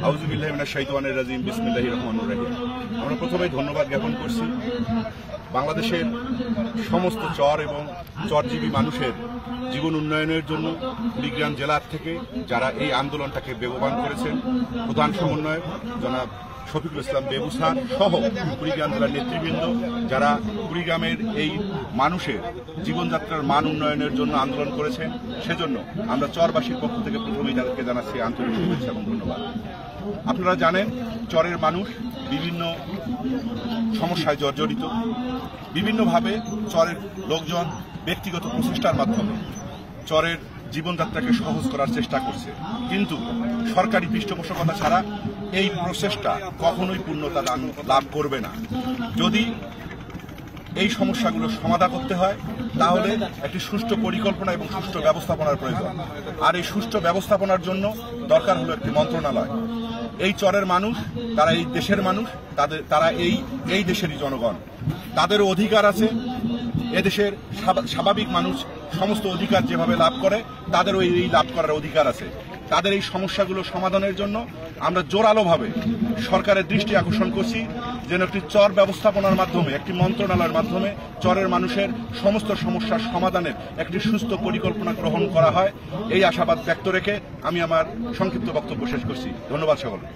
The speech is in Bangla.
আউযুবিল্লাহি মিনাশ শাইতানির রাজিম বিসমিল্লাহির রহমানির রহিম। আমরা প্রথমেই ধন্যবাদ জ্ঞাপন করছি বাংলাদেশের সমস্ত চর এবং চরজীবী মানুষের জীবন উন্নয়নের জন্য কুড়িগ্রাম জেলার থেকে যারা এই আন্দোলনটাকে বেগবান করেছেন, প্রধান সমন্বয়ক জনাব শফিকুল ইসলাম বেবু স্যার সহ কুড়িগ্রাম জেলার নেতৃবৃন্দ যারা কুড়িগ্রামের এই মানুষের জীবনযাত্রার মান উন্নয়নের জন্য আন্দোলন করেছেন, সেজন্য আমরা চরবাসীর পক্ষ থেকে প্রথমেই তাদেরকে জানাচ্ছি আন্তরিক শুভেচ্ছা এবং ধন্যবাদ। আপনারা জানেন চরের মানুষ বিভিন্ন সমস্যায় জর্জরিত, বিভিন্নভাবে চরের লোকজন ব্যক্তিগত প্রচেষ্টার মাধ্যমে চরের জীবনযাত্রাকে সহজ করার চেষ্টা করছে, কিন্তু সরকারি পৃষ্ঠপোষকতা ছাড়া এই প্রচেষ্টা কখনোই পূর্ণতা লাভ করবে না। যদি এই সমস্যাগুলো সমাধান করতে হয় তাহলে একটি সুষ্ঠু পরিকল্পনা এবং সুষ্ঠু ব্যবস্থাপনার প্রয়োজন। আর এই সুষ্ঠু ব্যবস্থাপনার জন্য দরকার হলো একটি মন্ত্রণালয়। এই চরের মানুষ, তারা এই দেশের মানুষ, তারা এই দেশেরই জনগণ, তাদেরও অধিকার আছে। এদেশের স্বাভাবিক মানুষ সমস্ত অধিকার যেভাবে লাভ করে তাদেরও এই লাভ করার অধিকার আছে। তাদের এই সমস্যাগুলো সমাধানের জন্য আমরা জোরালোভাবে সরকারের দৃষ্টি আকর্ষণ করছি যেন একটি চর ব্যবস্থাপনার মাধ্যমে, একটি মন্ত্রণালয়ের মাধ্যমে চরের মানুষের সমস্ত সমস্যার সমাধানের একটি সুস্থ পরিকল্পনা গ্রহণ করা হয়। এই আশাবাদ ব্যক্ত রেখে আমি আমার সংক্ষিপ্ত বক্তব্য শেষ করছি। ধন্যবাদ সকলকে।